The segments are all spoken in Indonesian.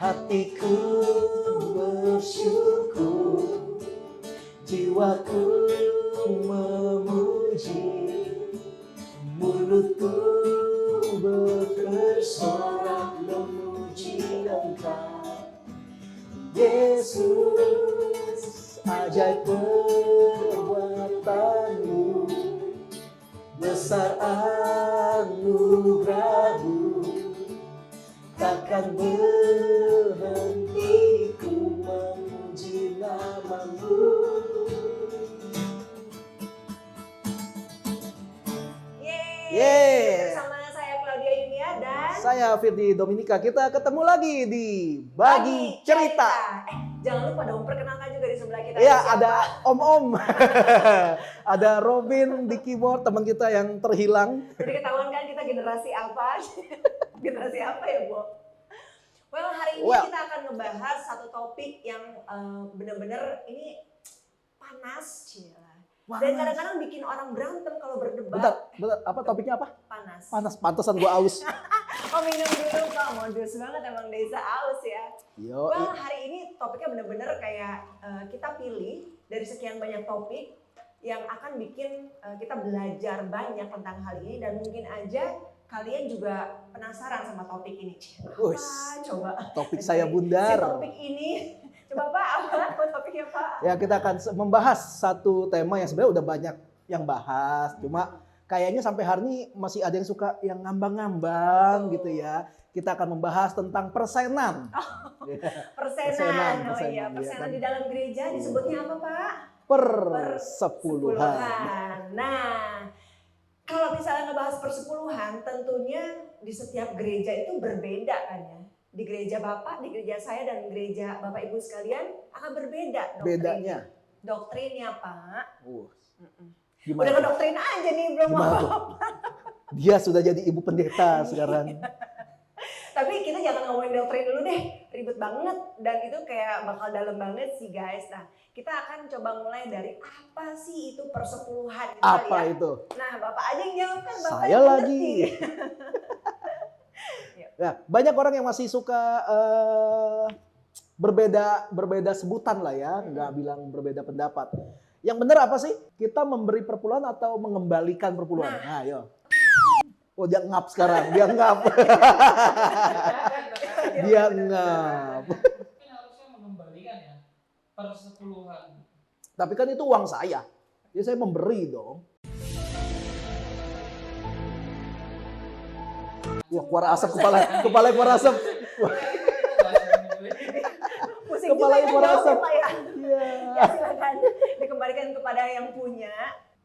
Hatiku bersyukur, jiwaku memuji, mulutku bersorak memuji Engkau. Yesus, ajaib perbuatanmu, besar anugerahmu, takkan berhenti ku memuji namamu. Yeay. Bersama saya Claudia Yunia dan Saya Firdi Dominika. Kita ketemu lagi di Bagi Cerita. Jangan lupa dong perkenalkan juga di sebelah kita. Iya, siapa? ada Om-Om. Ada Robin di keyboard, teman kita yang terhilang. Jadi ketahuan kan kita generasi apa? Generasi apa ya, Bu? Well, hari ini kita akan ngebahas satu topik yang benar-benar ini panas, Cila. Dan kadang-kadang bikin orang berantem kalau berdebat. Bentar, apa topiknya apa? Panas. Panas, pantesan gua aus. Oh, minum dulu, Pak. Modus banget emang Desa aus ya. Yo, Well, hari ini topiknya benar-benar kayak kita pilih dari sekian banyak topik yang akan bikin kita belajar banyak tentang hal ini dan mungkin aja kalian juga penasaran sama topik ini. Apa? Coba. topik saya bundar. Si topik ini. Coba Pak, apa topiknya Pak? Ya, kita akan membahas satu tema yang sebenarnya udah banyak yang bahas. Cuma kayaknya sampai hari ini masih ada yang suka yang ngambang-ngambang gitu ya. Kita akan membahas tentang persenan. Persenan. Oh iya, persenan di dalam gereja disebutnya apa Pak? Persepuluhan. Nah, kalau misalnya ngebahas persepuluhan, tentunya di setiap gereja itu berbeda kan ya. Di gereja Bapak, di gereja saya, dan gereja Bapak Ibu sekalian akan berbeda Bedanya? Doktrinnya Pak. Gimana? Udah ke doktrin aja nih, belum apa-apa. Dia sudah jadi ibu pendeta sekarang. Tapi kita jangan ngomongin doktrin dulu deh, ribet banget. Dan itu kayak bakal dalam banget sih guys. Nah, kita akan coba mulai dari apa sih itu persepuluhan. Apa ya? itu? Nah, Bapak aja yang jawab kan, Bapak Saya yang lagi. Nah, banyak orang yang masih suka berbeda sebutan lah ya, nggak bilang berbeda pendapat. Yang benar apa sih? Kita memberi perpuluhan atau mengembalikan perpuluhan? Nah, ayo. Oh, dia ngap sekarang, dia ngap. Dia ngap. Mungkin harusnya mengembalikan ya persepuluhan. Tapi kan itu uang saya. Jadi saya memberi dong. Wah, keluar asap kepala keluar asap. Pusing Kepala juga keluar kan asap. jawabnya, Pak ya. Iya. Ya silakan dikembalikan kepada yang punya.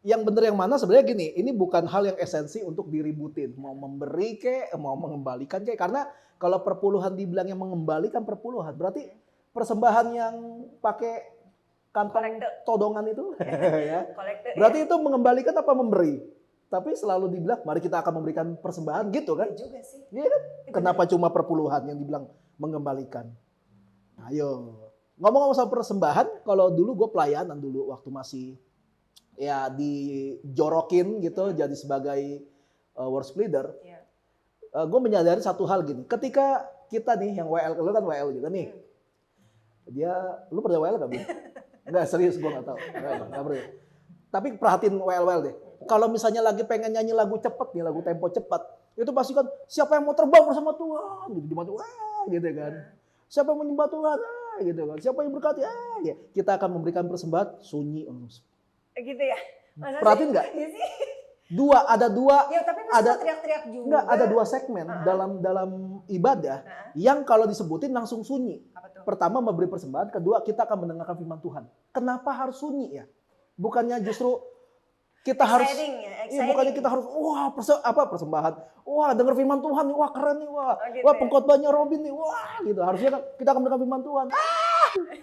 Yang benar yang mana sebenarnya gini, ini bukan hal yang esensi untuk diributin. Mau memberi kek, mau mengembalikan kek. Karena kalau perpuluhan dibilang yang mengembalikan perpuluhan, berarti persembahan yang pakai kantong todongan itu, ya. Kolektor. Berarti itu mengembalikan apa memberi? Tapi selalu dibilang, mari kita akan memberikan persembahan gitu kan? Iya juga sih. Iya kan? Kenapa cuma perpuluhan yang dibilang mengembalikan? Ayo, ngomong-ngomong soal persembahan, kalau dulu gue pelayanan dulu waktu masih ya dijorokin gitu jadi sebagai worship leader. Iya. Gue menyadari satu hal gini, ketika kita nih yang WL, lu kan WL juga nih, lu pernah WL gak? Enggak, serius gue gak tahu. Nggak pernah. Tapi perhatiin WL deh. Kalau misalnya lagi pengen nyanyi lagu cepet nih, lagu tempo cepat, itu pasti kan siapa yang mau terbang bersama Tuhan, gitu, gitu kan. Siapa yang menyembah Tuhan, gitu kan. Siapa yang berkati, ya. Kita akan memberikan persembahan sunyi. Gitu ya. Masa Perhatiin nggak? Iya sih. Ada dua. Ya, tapi pasti Ada teriak-teriak juga. Enggak, ada dua segmen dalam ibadah yang kalau disebutin langsung sunyi. Apa tuh? Pertama memberi persembahan, kedua kita akan mendengarkan firman Tuhan. Kenapa harus sunyi ya? Bukannya justru kita harus, bukannya kita harus, wah persembahan, wah dengar firman Tuhan nih, wah keren nih, wah, gitu wah ya? pengkhotbahnya Robin nih, wah gitu. Harusnya kan kita akan mendengar firman Tuhan.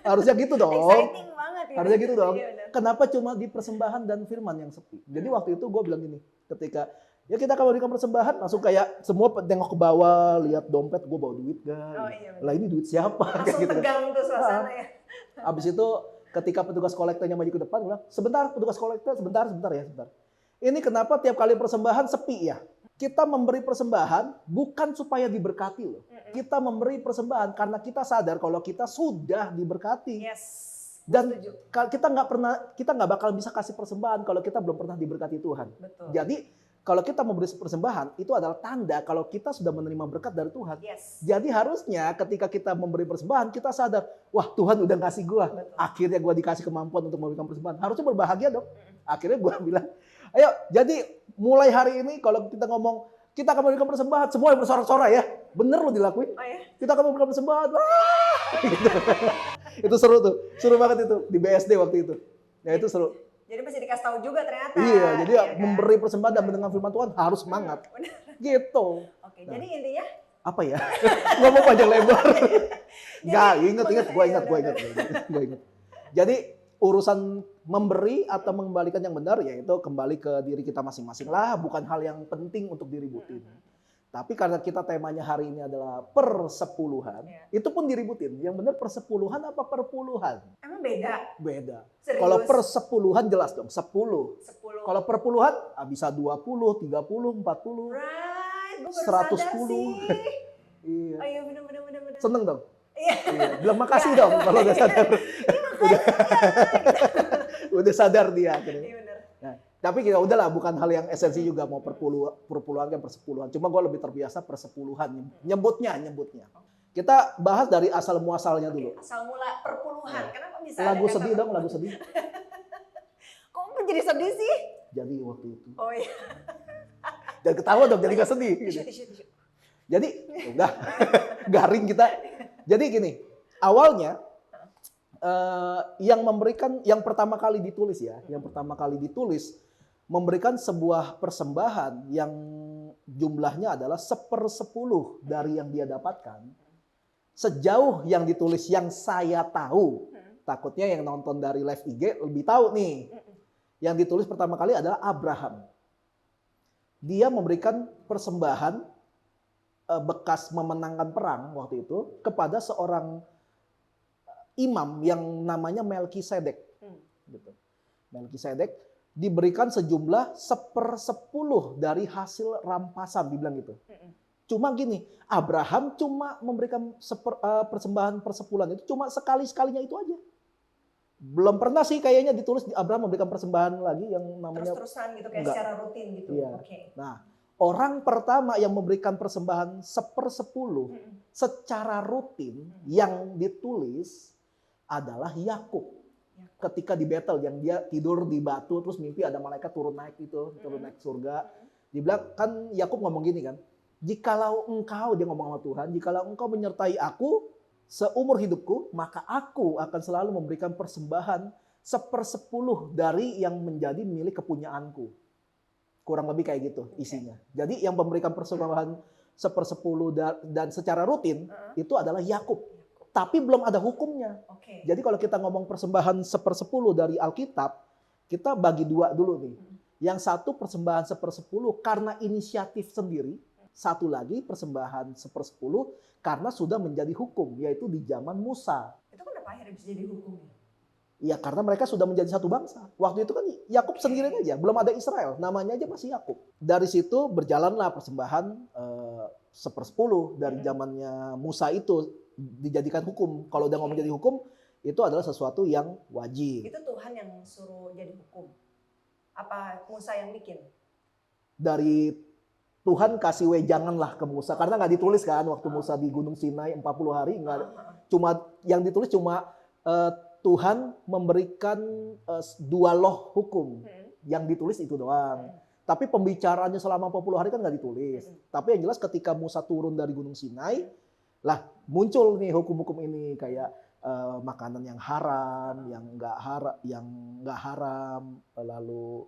Harusnya gitu dong. Exciting banget ya. Harusnya gitu dong. Iya, benar. Kenapa cuma di persembahan dan firman yang sepi? Jadi waktu itu gue bilang gini, ketika ya kita akan memberikan persembahan, langsung kayak semua tengok ke bawah, lihat dompet, gue bawa duit guys. Oh, iya, benar. Lah ini duit siapa? Langsung Kayak gitu kan. tegang tuh suasana ya. Abis itu ketika petugas kolektornya maju ke depan, bilang, sebentar petugas kolektor, sebentar ya, sebentar. Ini kenapa tiap kali persembahan sepi ya? Kita memberi persembahan bukan supaya diberkati loh. Kita memberi persembahan karena kita sadar kalau kita sudah diberkati. Yes. Dan Setuju. kita nggak bakal bisa kasih persembahan kalau kita belum pernah diberkati Tuhan. Betul. Jadi kalau kita memberi persembahan itu adalah tanda kalau kita sudah menerima berkat dari Tuhan. Yes. Jadi harusnya ketika kita memberi persembahan kita sadar, wah Tuhan udah ngasih gua. Betul. Akhirnya gua dikasih kemampuan untuk memberikan persembahan. Harusnya berbahagia dong. Akhirnya gua bilang, ayo jadi mulai hari ini kalau kita ngomong kita akan memberikan persembahan, semua yang bersorak-sorak ya. Bener lo dilakuin. Oh ya? Kita akan memberikan persembahan. Wah! Gitu. Itu seru tuh. Seru banget itu di BSD waktu itu. Ya itu seru. Jadi mesti dikasih tahu juga ternyata. Iya, jadi Iya kan? memberi persembahan dan mendengar firman Tuhan harus semangat. Benar. Gitu. Oke, jadi intinya Apa ya? Ngomong panjang lebar. Gak, inget, gue Iya, inget. Jadi urusan memberi atau mengembalikan yang benar yaitu kembali ke diri kita masing-masing lah, bukan hal yang penting untuk diributin. Tapi karena kita temanya hari ini adalah persepuluhan, itu pun diributin. Yang benar persepuluhan apa perpuluhan? emang beda. Beda. Serius. Kalau persepuluhan jelas dong, 10. 10. Kalau perpuluhan bisa 20, 30, 40, Right, gue baru 110. sadar sih. Iya. Oh iya benar. Seneng dong? Iya. Iya. Bilang makasih dong kalau udah sadar. udah sadar dia akhirnya. Iya benar. Nah, tapi kita udahlah bukan hal yang esensi juga mau perpuluhan kan persepuluhan. Cuma gue lebih terbiasa persepuluhan nyebutnya. Kita bahas dari asal muasalnya dulu. Asal mula perpuluhan. Kenapa bisa Lagu ada kata sedih dong, lagu sedih. Kok menjadi sedih sih? Jadi waktu itu. Oh iya. Jangan ketawa dong, jadi gak sedih. Gitu. Tisu. Jadi udah garing kita. Jadi gini, awalnya yang pertama kali ditulis memberikan sebuah persembahan yang jumlahnya adalah 1/10 dari yang dia dapatkan. Sejauh yang ditulis yang saya tahu, takutnya yang nonton dari live IG lebih tahu nih. Yang ditulis pertama kali adalah Abraham. Dia memberikan persembahan bekas memenangkan perang waktu itu kepada seorang imam yang namanya Melkisedek. Gitu. Melkisedek diberikan sejumlah 1/10 dari hasil rampasan, dibilang gitu. Cuma gini, Abraham cuma memberikan persembahan persepuluhan itu cuma sekali-sekalinya itu aja. Belum pernah sih kayaknya ditulis Abraham memberikan persembahan lagi yang namanya Terus-terusan gitu kayak Enggak. secara rutin gitu. Iya. Oke. Nah, orang pertama yang memberikan persembahan 1/10 secara rutin yang ditulis adalah Yakub. Ketika di battle yang dia tidur di batu terus mimpi ada malaikat turun naik surga. Dibilang kan Yakub ngomong gini kan, jikalau engkau, dia ngomong sama Tuhan, jikalau engkau menyertai aku seumur hidupku, maka aku akan selalu memberikan persembahan 1/10 dari yang menjadi milik kepunyaanku. Kurang lebih kayak gitu isinya. Jadi yang memberikan persembahan 1/10 dan secara rutin itu adalah Yakub. Tapi belum ada hukumnya. Oke. Jadi kalau kita ngomong persembahan 1/10 dari Alkitab, kita bagi dua dulu nih. Yang satu persembahan 1/10 karena inisiatif sendiri. Satu lagi persembahan 1/10 karena sudah menjadi hukum, yaitu di zaman Musa. Itu kenapa akhirnya bisa jadi hukum ya? Ya karena mereka sudah menjadi satu bangsa. Waktu itu kan Yakub sendirian aja, belum ada Israel, namanya aja masih Yakub. Dari situ berjalanlah persembahan 1/10 dari zamannya Musa itu dijadikan hukum. Kalau udah ngomong jadi hukum, itu adalah sesuatu yang wajib. Itu Tuhan yang suruh jadi hukum. Apa Musa yang bikin? Dari Tuhan kasih wejangan lah ke Musa karena nggak ditulis kan waktu Musa di Gunung Sinai 40 hari nggak cuma yang ditulis cuma Tuhan memberikan 2 loh hukum yang ditulis itu doang. Tapi pembicaraannya selama 40 hari kan nggak ditulis. Tapi yang jelas ketika Musa turun dari Gunung Sinai lah muncul nih hukum-hukum ini kayak makanan yang haram, yang nggak haram, lalu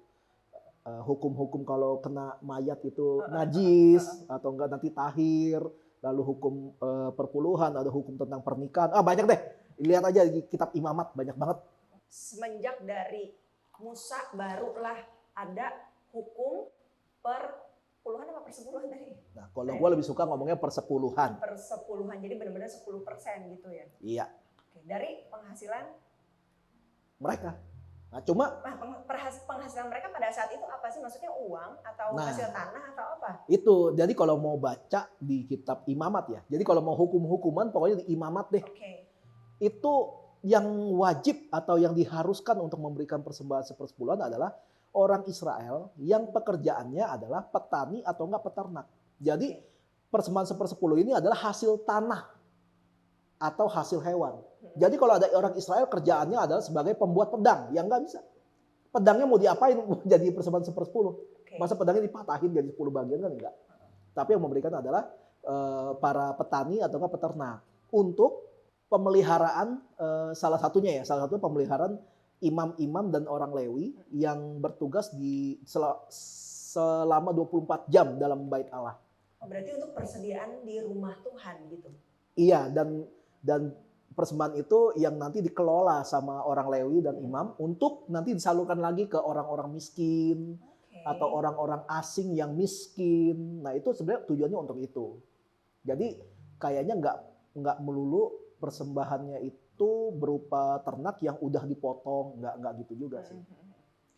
hukum-hukum kalau kena mayat itu najis atau enggak nanti tahir, lalu hukum perpuluhan, ada hukum tentang pernikahan. Banyak deh. Lihat aja di kitab Imamat banyak banget. Semenjak dari Musa barulah ada hukum perpuluhan apa persepuluhan tadi? Nah, kalau gue lebih suka ngomongnya persepuluhan. Persepuluhan, jadi benar-benar 10% gitu ya? Iya. Oke. Dari penghasilan? Mereka. Nah, cuma Nah, penghasilan mereka pada saat itu apa sih? Maksudnya uang atau Nah. hasil tanah atau apa? itu, jadi kalau mau baca di kitab Imamat ya, jadi kalau mau hukum-hukuman pokoknya di Imamat deh. Oke. Itu yang wajib atau yang diharuskan untuk memberikan persembahan sepersepuluhan adalah orang Israel yang pekerjaannya adalah petani atau enggak peternak. Jadi persembahan sepersepuluh ini adalah hasil tanah atau hasil hewan. Jadi kalau ada orang Israel kerjaannya adalah sebagai pembuat pedang, yang nggak bisa. Pedangnya mau diapain jadi persembahan sepersepuluh? Oke. Masa pedangnya dipatahin jadi 10 bagian kan enggak. Tapi yang memberikan adalah para petani atau enggak peternak untuk pemeliharaan salah satunya pemeliharaan imam-imam dan orang Lewi yang bertugas di selama 24 jam dalam bait Allah. Oh, berarti untuk persediaan di rumah Tuhan gitu. Iya, dan persembahan itu yang nanti dikelola sama orang Lewi dan imam untuk nanti disalurkan lagi ke orang-orang miskin atau orang-orang asing yang miskin. Nah, itu sebenarnya tujuannya untuk itu. Jadi kayaknya nggak melulu persembahannya itu berupa ternak yang udah dipotong, nggak gitu juga sih.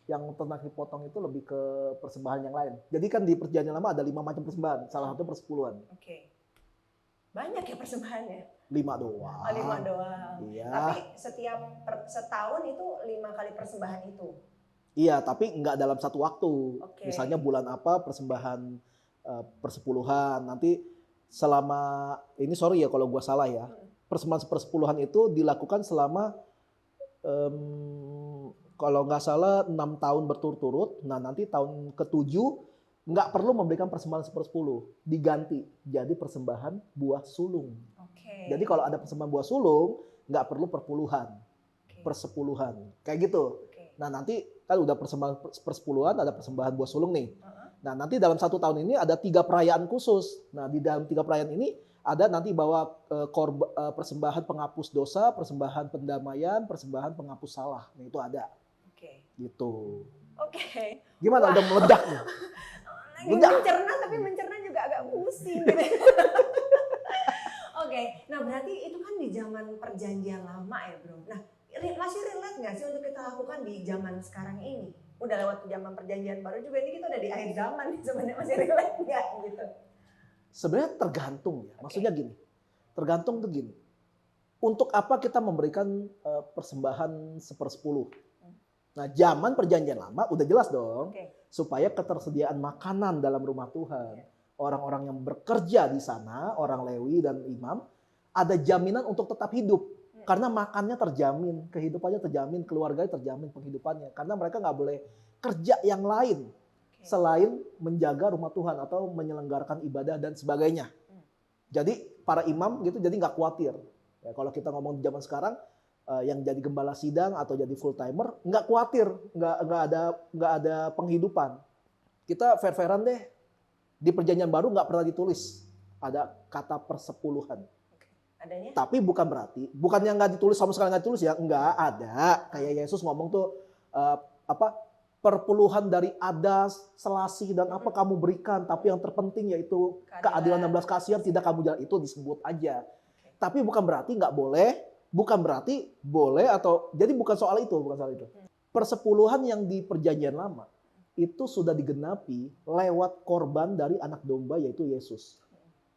Yang ternak dipotong itu lebih ke persembahan yang lain. Jadi kan di Perjanjian Lama ada 5 macam persembahan, salah satu persepuluhan. Oke. Banyak ya persembahannya? 5 doang. Oh, 5 doang. Iya. Tapi setahun itu 5 kali persembahan itu. Iya, tapi nggak dalam satu waktu. Oke. Misalnya bulan apa persembahan persepuluhan. Nanti selama ini sorry ya kalau gua salah ya. Persembahan sepersepuluhan itu dilakukan selama kalau nggak salah 6 tahun berturut-turut. Nah nanti tahun ke-7 nggak perlu memberikan persembahan sepersepuluh, diganti jadi persembahan buah sulung. Oke. Jadi kalau ada persembahan buah sulung nggak perlu perpuluhan, Oke. persepuluhan, kayak gitu. Oke. Nah nanti kan udah persembahan persepuluhan, ada persembahan buah sulung nih. Uh-huh. Nah nanti dalam 1 tahun ini ada 3 perayaan khusus. Nah di dalam 3 perayaan ini ada nanti bawa persembahan penghapus dosa, persembahan pendamaian, persembahan penghapus salah. Nah itu ada. Oke. Gitu. Oke. Gimana Wah. udah meledak nih? Meledak. Mencerna tapi mencerna juga agak pusing gitu. Oke, nah berarti itu kan di zaman perjanjian lama ya bro. Nah masih relate nggak sih untuk kita lakukan di zaman sekarang ini? Udah lewat zaman perjanjian baru juga, ini kita udah di akhir zaman nih sebenarnya, masih relate nggak gitu? Sebenarnya tergantung ya. Maksudnya gini, tergantung tuh gini. Untuk apa kita memberikan persembahan sepersepuluh? Nah zaman perjanjian lama udah jelas dong. Oke. Supaya ketersediaan makanan dalam rumah Tuhan. Orang-orang yang bekerja di sana, orang Lewi dan imam, ada jaminan untuk tetap hidup. Karena makannya terjamin, kehidupannya terjamin, keluarganya terjamin penghidupannya. Karena mereka nggak boleh kerja yang lain selain menjaga rumah Tuhan atau menyelenggarakan ibadah dan sebagainya. Jadi para imam gitu jadi nggak khawatir. Ya, kalau kita ngomong di zaman sekarang, yang jadi gembala sidang atau jadi full timer nggak khawatir, nggak ada penghidupan. Kita fair-fairan deh. Di perjanjian baru nggak pernah ditulis ada kata persepuluhan. Adanya? Tapi bukan berarti, bukannya nggak ditulis sama sekali nggak ditulis ya, nggak ada. Kayak Yesus ngomong tuh perpuluhan dari adas, selasih dan apa kamu berikan, tapi yang terpenting yaitu keadilan dan belas kasihan tidak kamu jalan, itu disebut aja. Tapi bukan berarti nggak boleh, bukan berarti boleh atau jadi bukan soal itu. Persepuluhan yang di perjanjian lama itu sudah digenapi lewat korban dari anak domba yaitu Yesus.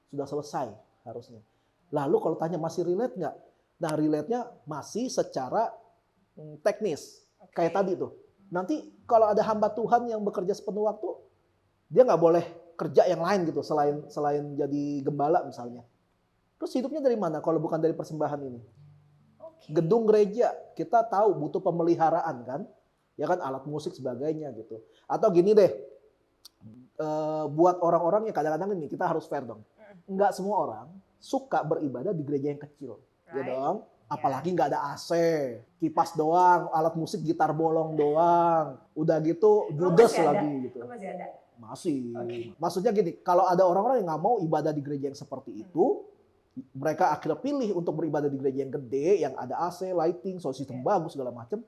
Sudah selesai harusnya. Lalu kalau tanya masih relate nggak? Nah relate-nya masih secara teknis. Kayak tadi tuh. Nanti kalau ada hamba Tuhan yang bekerja sepenuh waktu, dia nggak boleh kerja yang lain gitu selain jadi gembala misalnya. Terus hidupnya dari mana kalau bukan dari persembahan ini? Gedung gereja kita tahu butuh pemeliharaan kan? Ya kan alat musik sebagainya gitu. Atau gini deh, buat orang-orang yang kadang-kadang ini kita harus fair dong. Nggak semua orang suka beribadah di gereja yang kecil, ya dong. Apalagi nggak ada AC, kipas doang, alat musik gitar bolong doang. Udah gitu judes lagi gitu. Masih ada? Masih. Maksudnya gini, kalau ada orang-orang yang nggak mau ibadah di gereja yang seperti itu, mereka akhirnya pilih untuk beribadah di gereja yang gede, yang ada AC, lighting, sound system bagus segala macam.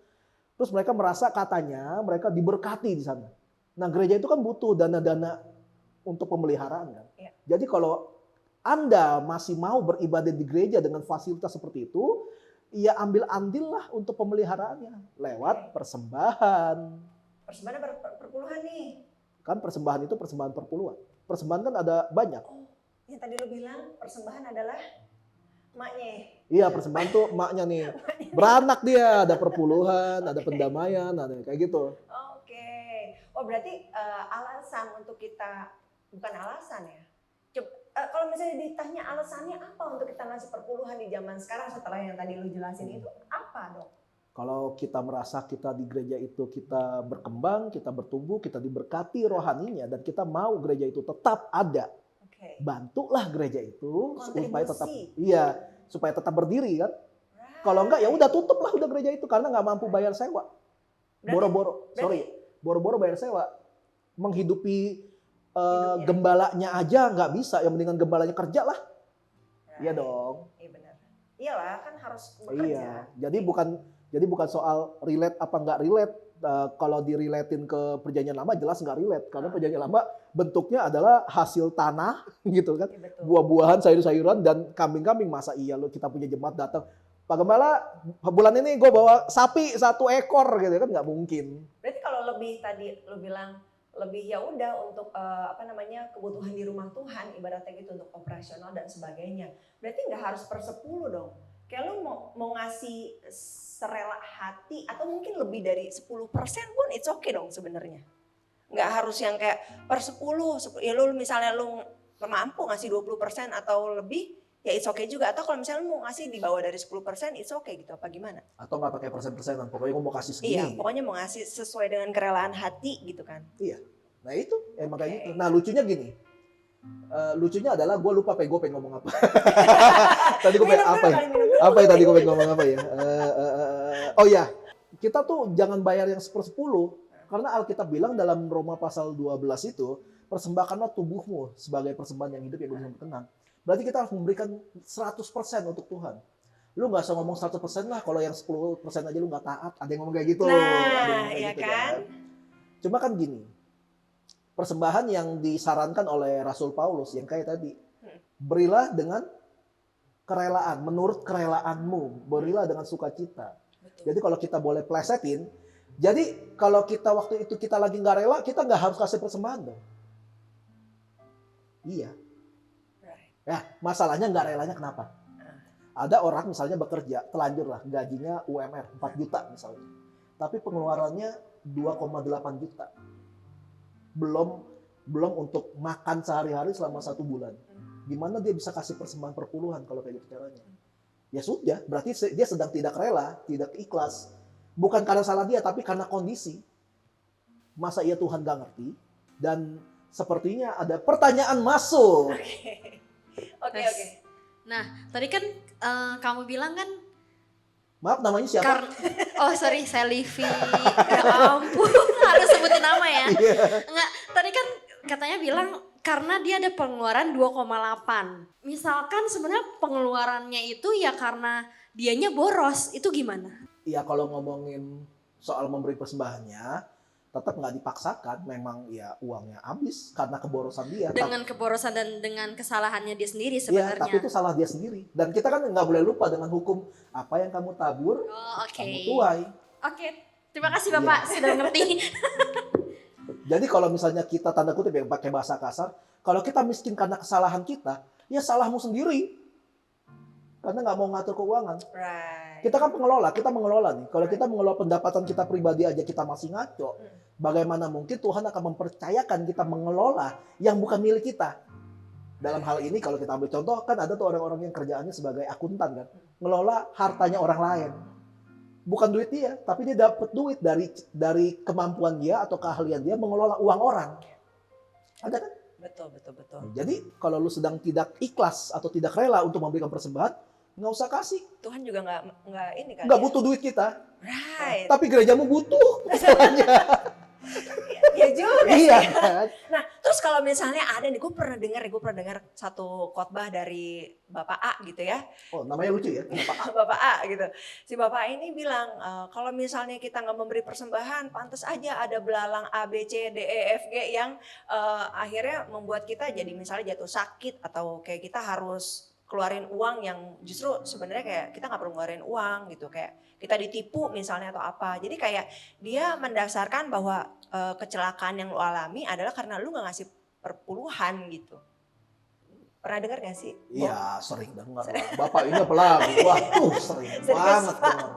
Terus mereka merasa katanya mereka diberkati di sana. Nah gereja itu kan butuh dana-dana untuk pemeliharaan kan. Jadi kalau Anda masih mau beribadah di gereja dengan fasilitas seperti ya ambil andil lah untuk pemeliharaannya lewat persembahan. Persembahan perpuluhan nih. Kan persembahan itu persembahan perpuluhan. Persembahan kan ada banyak. Oh, yang tadi lo bilang persembahan adalah maknya. Iya, persembahan tuh emaknya nih. Beranak dia, ada perpuluhan, ada pendamaian, ada kayak gitu. Oke. Oh, berarti alasan untuk kita, bukan alasan ya. Kalau misalnya ditanya alasannya apa untuk kita ngasih perpuluhan di zaman sekarang setelah yang tadi lu jelasin itu apa dong? Kalau kita merasa kita di gereja itu kita berkembang, kita bertumbuh, kita diberkati rohaninya dan kita mau gereja itu tetap ada. Oke. Bantulah gereja itu supaya tetap Kontribusi. supaya tetap berdiri kan. Right. Kalau enggak ya udah tutuplah udah gereja itu karena nggak mampu bayar sewa. Boro-boro bayar sewa. Menghidupi Hidupnya. gembalanya aja nggak bisa, yang mendingan gembalanya kerja lah. Right. Iya dong. Iya benar. Iyalah kan harus bekerja. Iya. Jadi bukan soal relate apa nggak relate. Kalau direlatein ke perjanjian lama jelas nggak relate karena perjanjian lama bentuknya adalah hasil tanah gitu kan, Iya, betul. buah-buahan, sayur-sayuran dan kambing-kambing. Masa iya lo kita punya jemaat datang, Pak Gembala bulan ini gue bawa sapi 1 ekor gitu kan, nggak mungkin. Berarti kalau lebih tadi lu bilang lebih ya udah untuk kebutuhan di rumah Tuhan ibaratnya gitu untuk operasional dan sebagainya. Berarti nggak harus per 10 dong. Kayak lu mau ngasih serela hati atau mungkin lebih dari 10% pun it's okay dong sebenarnya. Nggak harus yang kayak per 10 ya lu misalnya lu mampu ngasih 20% atau lebih ya it's okay juga. Atau kalau misalnya lu mau ngasih di bawah dari 10% it's okay gitu apa gimana? Atau nggak pakai persen-persenan, pokoknya gue mau kasih segini. Iya, pokoknya mau ngasih sesuai dengan kerelaan hati gitu kan. Iya. Nah itu emang kayak Oke. gitu. Nah lucunya gini. Lucunya adalah gue lupa gue pengen ngomong apa. Tadi gue pengen apa ya? Apa ya tadi gue pengen ngomong apa ya? Oh ya, kita tuh jangan bayar yang 1/10 karena Alkitab bilang dalam Roma pasal 12 itu persembahkanlah tubuhmu sebagai persembahan yang hidup yang kudus dan berkenan. Berarti kita harus memberikan 100% untuk Tuhan. Lu nggak usah ngomong 100% lah kalau yang 10% aja lu nggak taat. Ada yang ngomong kayak gitu. Ada yang Nah, ngomong kayak iya gitu kan? Cuma kan gini, persembahan yang disarankan oleh Rasul Paulus yang kayak tadi, berilah dengan kerelaan, menurut kerelaanmu, berilah dengan sukacita. Betul. Jadi kalau kita boleh plesetin, jadi kalau kita waktu itu kita lagi nggak rela, kita nggak harus kasih persembahan dong. Iya. Right. Ya, masalahnya nggak relanya kenapa? Ada orang misalnya bekerja, telanjur lah, gajinya UMR 4 juta misalnya. Tapi pengeluarannya 2,8 juta. Belum untuk makan sehari-hari selama 1 bulan. Gimana dia bisa kasih persembahan perpuluhan kalau kayak gitu caranya? Ya sudah, berarti dia sedang tidak rela, tidak ikhlas. Bukan karena salah dia, tapi karena kondisi. Masa iya Tuhan gak ngerti? Dan sepertinya ada pertanyaan masuk. Oke. Nah, tadi kan kamu bilang kan Maaf, namanya siapa? oh sorry, saya Livi. Ya ampun, harus sebutin nama ya. Enggak, tadi kan katanya bilang karena dia ada pengeluaran 2,8. Misalkan sebenarnya pengeluarannya itu ya karena dianya boros, itu gimana? Iya, kalau ngomongin soal memberi persembahannya, tetap nggak dipaksakan. Memang ya uangnya habis karena keborosan dia. Dengan keborosan dan dengan kesalahannya dia sendiri Iya, sebenarnya. tapi itu salah dia sendiri. Dan kita kan nggak boleh lupa dengan hukum apa yang kamu tabur, Oh, oke. kamu tuai. Oke, terima kasih Bapak sudah ngerti. Jadi kalau misalnya kita tanda kutip ya pakai bahasa kasar, kalau kita miskin karena kesalahan kita, ya salahmu sendiri. Karena nggak mau ngatur keuangan. Right. Kita kan pengelola, kita mengelola nih. Kalau kita mengelola pendapatan kita pribadi aja kita masih ngaco, bagaimana mungkin Tuhan akan mempercayakan kita mengelola yang bukan milik kita? Dalam hal ini kalau kita ambil contoh, kan ada tuh orang-orang yang kerjaannya sebagai akuntan kan, ngelola hartanya orang lain. Bukan duit dia, tapi dia dapat duit dari kemampuan dia atau keahlian dia mengelola uang orang. Ada kan? Betul. Jadi kalau lu sedang tidak ikhlas atau tidak rela untuk memberikan persembahan, nggak usah kasih. Tuhan juga nggak ini kan? Nggak butuh duit kita. Right. Tapi gerejamu butuh. Ya juga. Iya kan? Nah, terus kalau misalnya ada nih, gue pernah dengar satu khotbah dari Bapak A gitu ya. Oh, namanya lucu ya. Bapak A gitu. Si Bapak ini bilang kalau misalnya kita nggak memberi persembahan, pantas aja ada belalang A, B, C, D, E, F, G yang akhirnya membuat kita jadi misalnya jatuh sakit atau kayak kita harus keluarin uang yang justru sebenarnya kayak kita nggak perlu ngeluarin uang gitu, kayak kita ditipu misalnya atau apa. Jadi kayak dia mendasarkan bahwa kecelakaan yang lu alami adalah karena lu nggak ngasih perpuluhan gitu. Pernah dengar gak sih? Iya, sering dengar. Bapak ini apalagi? Wah, sering Serius, banget Pak? dengar.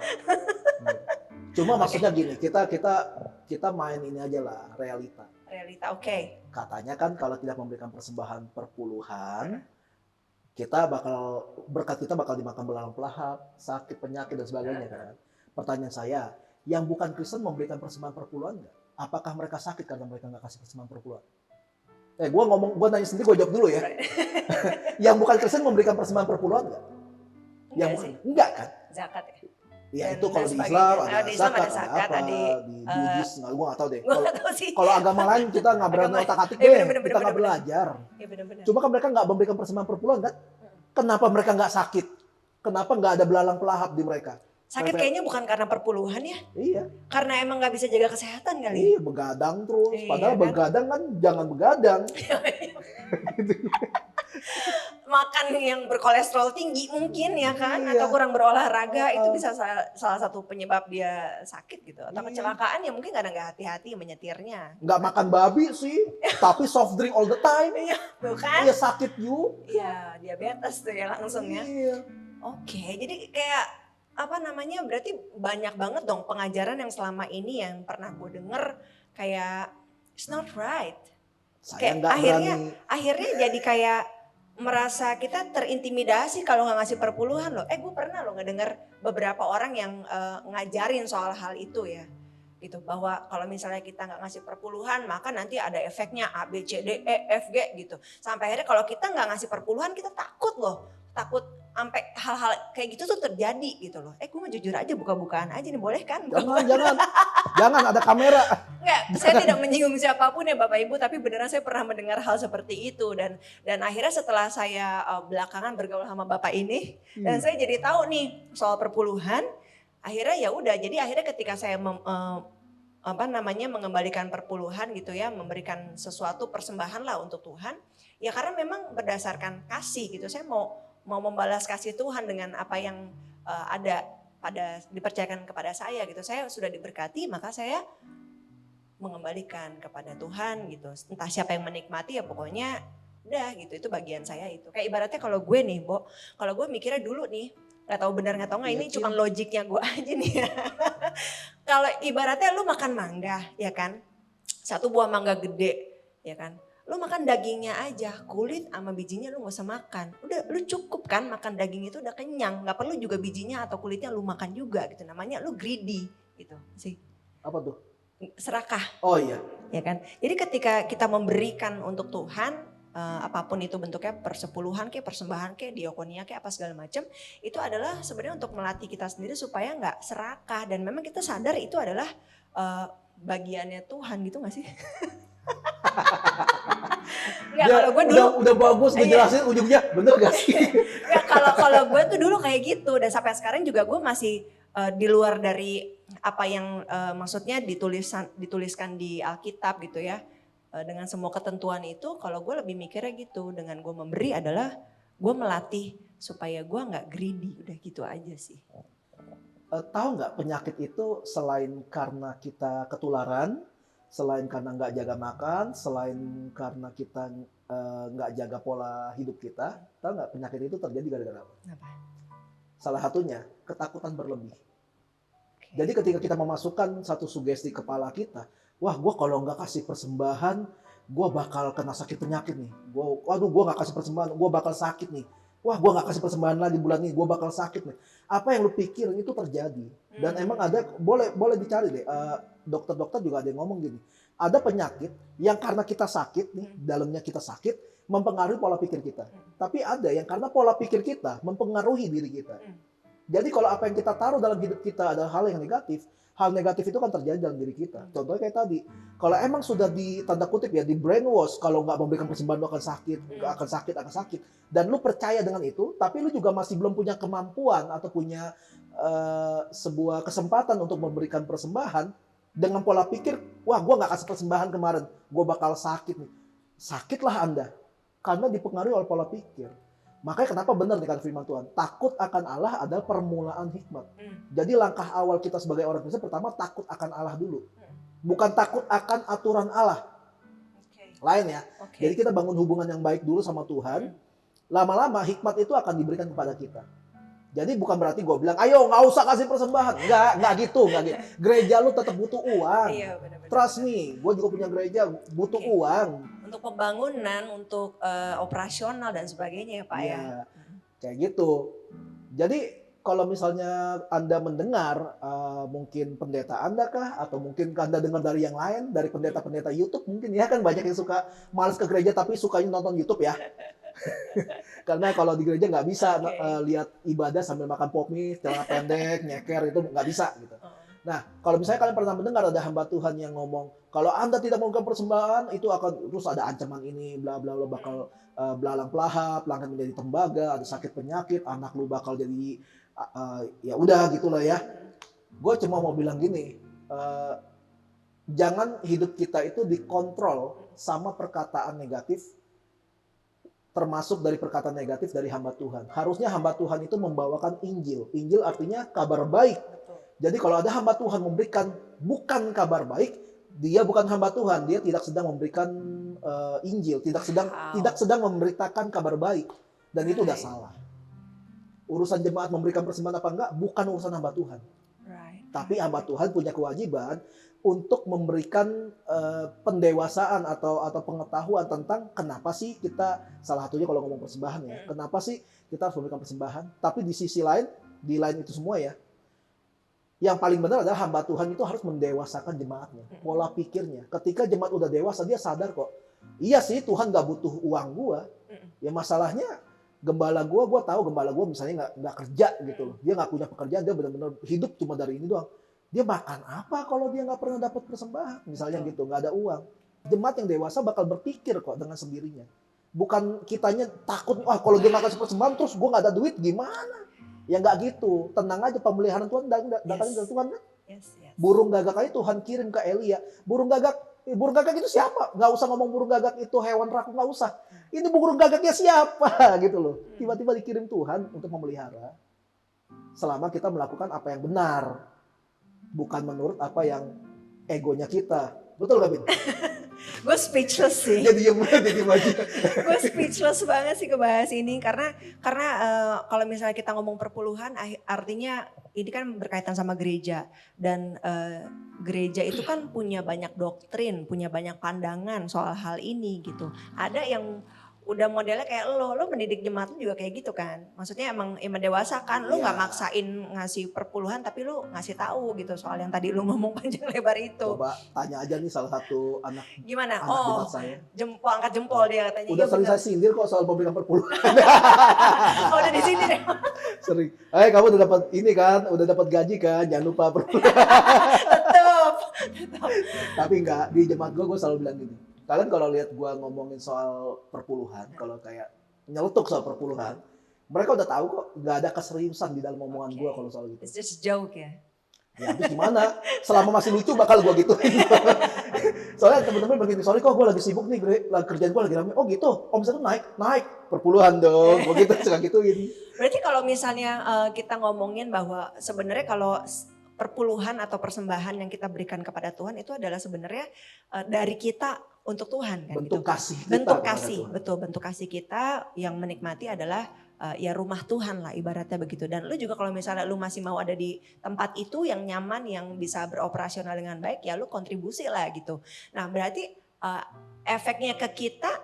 Cuma maksudnya gini, kita main ini aja lah, realita. Realita, oke. Katanya kan kalau tidak memberikan persembahan perpuluhan, berkat kita bakal dimakan belalang pelahap, sakit, penyakit dan sebagainya kan. Pertanyaan saya, yang bukan Kristen memberikan persembahan perpuluhan nggak? Apakah mereka sakit karena mereka nggak kasih persembahan perpuluhan? Gue nanya sendiri, gue jawab dulu ya. Yang bukan Kristen memberikan persembahan perpuluhan nggak? Yang Enggak sih. Enggak kan? Zakat ya? Ya Dan itu kalau di sebagainya. Islam Kalau ada di Islam ada zakat, zakat, ada apa, ada, di Buddhis, gue nggak tahu deh. Gue gak tahu sih. Kalau agama lain kita nggak berani Agama- otak-atik Iya, deh, bener-bener, kita nggak bener-bener. belajar. Iya benar-benar. Cuma kan mereka nggak memberikan persembahan perpuluhan kan? Kenapa mereka nggak sakit? Kenapa nggak ada belalang pelahap di mereka? Sakit kayaknya bukan karena perpuluhan ya, Iya, karena emang nggak bisa jaga kesehatan kali. iya begadang terus. Iya, Padahal kan? begadang kan jangan begadang. Makan yang berkolesterol tinggi mungkin ya kan, Iya. atau kurang berolahraga itu bisa salah satu penyebab dia sakit gitu. Atau Iya. kecelakaan ya mungkin kadang nggak hati-hati menyetirnya. Nggak makan babi sih, tapi soft drink all the time. Tuh kan? Iya sakit you. Iya, diabetes tuh ya langsung ya. Iya. Oke, jadi kayak apa namanya, berarti banyak banget dong pengajaran yang selama ini yang pernah gue denger kayak it's not right. Saya Kayak nggak akhirnya- berani. Akhirnya jadi kayak merasa kita terintimidasi kalau nggak ngasih perpuluhan loh. Gue pernah loh ngedenger beberapa orang yang ngajarin soal hal itu ya. Gitu, bahwa kalau misalnya kita nggak ngasih perpuluhan maka nanti ada efeknya A, B, C, D, E, F, G gitu. Sampai akhirnya kalau kita nggak ngasih perpuluhan kita takut loh. Takut sampai hal-hal kayak gitu tuh terjadi gitu loh. Gue mau jujur aja buka-bukaan aja nih, boleh kan? Jangan ada kamera. Enggak, saya tidak menyinggung siapapun ya Bapak Ibu, tapi beneran saya pernah mendengar hal seperti itu dan akhirnya setelah saya belakangan bergaul sama Bapak ini dan saya jadi tahu nih soal perpuluhan, akhirnya ya udah, jadi akhirnya ketika saya mengembalikan perpuluhan gitu ya, memberikan sesuatu persembahan lah untuk Tuhan, ya karena memang berdasarkan kasih gitu. Saya mau membalas kasih Tuhan dengan apa yang dipercayakan kepada saya gitu. Saya sudah diberkati, maka saya mengembalikan kepada Tuhan gitu. Entah siapa yang menikmati ya pokoknya udah gitu, itu bagian saya itu. Kayak ibaratnya kalau gue nih, Bo, kalau gue mikirnya dulu nih, nggak tahu benar nggak tahu nggak, ini cuma logiknya gue aja nih ya. Kalau ibaratnya lu makan mangga ya kan, satu buah mangga gede ya kan, lu makan dagingnya aja, kulit sama bijinya lu gak usah makan. Udah lu cukup kan makan daging itu udah kenyang, gak perlu juga bijinya atau kulitnya lu makan juga gitu. Namanya lu greedy gitu sih. Apa tuh? Serakah Oh iya. ya kan. Jadi ketika kita memberikan untuk Tuhan, apapun itu bentuknya, persepuluhan kayak persembahan kayak diakonia kayak apa segala macam, itu adalah sebenarnya untuk melatih kita sendiri supaya nggak serakah dan memang kita sadar itu adalah bagiannya Tuhan gitu gak sih? Nggak, kalau gue dulu udah bagus ngejelasin ujungnya, bener gak sih? ya, kalau gue tuh dulu kayak gitu dan sampai sekarang juga gue masih di luar dari apa yang maksudnya dituliskan di Alkitab gitu ya. Dengan semua ketentuan itu, kalau gue lebih mikirnya gitu, dengan gue memberi adalah gue melatih supaya gue nggak greedy, udah gitu aja sih. Tahu nggak penyakit itu selain karena kita ketularan, selain karena nggak jaga makan, selain karena kita nggak jaga pola hidup kita, tahu nggak penyakit itu terjadi gara-gara apa? Apa? Salah satunya ketakutan berlebih. Okay. Jadi ketika kita memasukkan satu sugesti kepala kita, wah gue kalau nggak kasih persembahan, gue bakal kena sakit penyakit nih. Gue nggak kasih persembahan, gue bakal sakit nih. Wah gue nggak kasih persembahan lagi bulan ini, gue bakal sakit nih. Apa yang lu pikir itu terjadi. Dan emang ada, boleh dicari deh. Dokter-dokter juga ada yang ngomong gini. Ada penyakit yang karena kita sakit nih, dalamnya kita sakit, mempengaruhi pola pikir kita. Tapi ada yang karena pola pikir kita mempengaruhi diri kita. Jadi kalau apa yang kita taruh dalam hidup kita adalah hal yang negatif, hal negatif itu kan terjadi dalam diri kita. Contohnya kayak tadi, kalau emang sudah di tanda kutip ya, di brainwash, kalau nggak memberikan persembahan lu akan sakit, dan lu percaya dengan itu, tapi lu juga masih belum punya kemampuan atau punya sebuah kesempatan untuk memberikan persembahan dengan pola pikir, wah gue nggak kasih persembahan kemarin, gue bakal sakit nih. Sakitlah Anda, karena dipengaruhi oleh pola pikir. Makanya kenapa benar nih kan firman Tuhan, takut akan Allah adalah permulaan hikmat. Hmm. Jadi langkah awal kita sebagai orang Kristen pertama takut akan Allah dulu. Bukan takut akan aturan Allah. Oke. Lain ya. Oke. Jadi kita bangun hubungan yang baik dulu sama Tuhan. Lama-lama hikmat itu akan diberikan kepada kita. Jadi bukan berarti gue bilang, ayo nggak usah kasih persembahan. Nggak gitu. Gereja lu tetap butuh uang. Iya, benar-benar. Trust me, gue juga punya gereja butuh Oke. uang. Untuk pembangunan, untuk operasional dan sebagainya ya Pak ya. Iya, kayak gitu. Jadi kalau misalnya Anda mendengar mungkin pendeta Anda kah, atau mungkin Anda dengar dari yang lain, dari pendeta-pendeta YouTube mungkin ya, kan banyak yang suka malas ke gereja tapi sukanya nonton YouTube ya. Karena kalau di gereja nggak bisa lihat ibadah sambil makan pop mie, celana pendek, nyeker, itu nggak bisa gitu. Nah, kalau misalnya kalian pernah mendengar ada hamba Tuhan yang ngomong, kalau Anda tidak memberikan persembahan, itu akan terus ada ancaman ini, bla bla bla, bakal belalang pelahap, pelanggan menjadi tembaga, ada sakit penyakit, anak lu bakal jadi ya udah gitulah ya. Gue cuma mau bilang gini, jangan hidup kita itu dikontrol sama perkataan negatif, termasuk dari perkataan negatif dari hamba Tuhan. Harusnya hamba Tuhan itu membawakan Injil. Injil artinya kabar baik. Betul. Jadi kalau ada hamba Tuhan memberikan bukan kabar baik, dia bukan hamba Tuhan, dia tidak sedang memberikan Injil, tidak sedang memberitakan kabar baik, dan itu udah salah. Urusan jemaat memberikan persembahan apa enggak bukan urusan hamba Tuhan. Right. Tapi hamba Tuhan punya kewajiban untuk memberikan pendewasaan atau pengetahuan tentang kenapa sih kita, salah satunya kalau ngomong persembahan ya, kenapa sih kita harus memberikan persembahan. Tapi di sisi lain, di lain itu semua ya, yang paling benar adalah hamba Tuhan itu harus mendewasakan jemaatnya, pola pikirnya. Ketika jemaat udah dewasa, dia sadar kok, iya sih Tuhan gak butuh uang gua. Ya masalahnya gembala gua tahu gembala gua misalnya nggak kerja gitu loh. Dia nggak punya pekerjaan, dia benar-benar hidup cuma dari ini doang. Dia makan apa kalau dia nggak pernah dapat persembahan? Misalnya gitu, nggak ada uang. Jemaat yang dewasa bakal berpikir kok dengan sendirinya. Bukan kitanya takut, kalau dia nggak kasih persembahan terus gue nggak ada duit gimana? Ya nggak gitu. Tenang aja, pemeliharaan Tuhan datangnya dari Tuhan kan? Yes. Burung gagak aja Tuhan kirim ke Elia. Burung gagak itu siapa? Nggak usah ngomong burung gagak itu hewan raku, nggak usah. Ini burung gagaknya siapa gitu loh. Tiba-tiba dikirim Tuhan untuk memelihara. Selama kita melakukan apa yang benar. Bukan menurut apa yang egonya kita. Betul gak, Bin? Gue speechless sih. Jadi maju. Gue speechless banget sih ngebahas ini karena kalau misalnya kita ngomong perpuluhan artinya ini kan berkaitan sama gereja dan gereja itu kan punya banyak doktrin, punya banyak pandangan soal hal ini gitu. Ada yang udah modelnya kayak lo mendidik jemaat lu juga kayak gitu kan. Maksudnya emang dewasa kan, lo nggak maksain ngasih perpuluhan tapi lo ngasih tahu gitu soal yang tadi lo ngomong panjang lebar itu. Coba tanya aja nih salah satu anak Gimana? jemaat saya. Angkat jempol dia katanya. Udah Iya, sering bener. saya sindir kok soal memberikan perpuluhan. Oh, udah di sini deh. Sering. Kamu udah dapat ini kan, udah dapat gaji kan, jangan lupa perpuluhan. Tetep. Tapi enggak, di jemaat gue selalu bilang gini. Kalian kalau lihat gue ngomongin soal perpuluhan, kalau kayak nyeletuk soal perpuluhan, mereka udah tahu kok nggak ada keseriusan di dalam omongan gue kalau soal gitu. It's just joke ya. Ya habis gimana? Selama masih lucu bakal gue gituin. Soalnya temen-temen begini, sorry kok gue lagi sibuk nih, kerjaan gue lagi rame. Oh gitu, omsetnya naik perpuluhan dong. Begitu suka gituin. Berarti kalau misalnya kita ngomongin bahwa sebenarnya kalau perpuluhan atau persembahan yang kita berikan kepada Tuhan itu adalah sebenarnya dari kita untuk Tuhan kan. Bentuk gitu. kasih kita Bentuk kepada kasih, Tuhan. betul, bentuk kasih kita yang menikmati adalah ya rumah Tuhan lah ibaratnya begitu. Dan lu juga kalau misalnya lu masih mau ada di tempat itu yang nyaman, yang bisa beroperasional dengan baik, ya lu kontribusi lah gitu. Nah berarti efeknya ke kita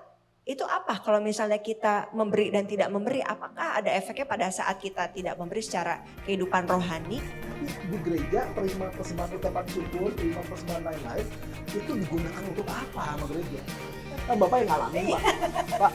itu apa kalau misalnya kita memberi dan tidak memberi? Apakah ada efeknya pada saat kita tidak memberi secara kehidupan rohani? Di gereja terima persembahan ucapan syukur, terima persembahan lain-lain itu digunakan untuk apa sama gereja? Kan Bapak yang ngalamin Pak.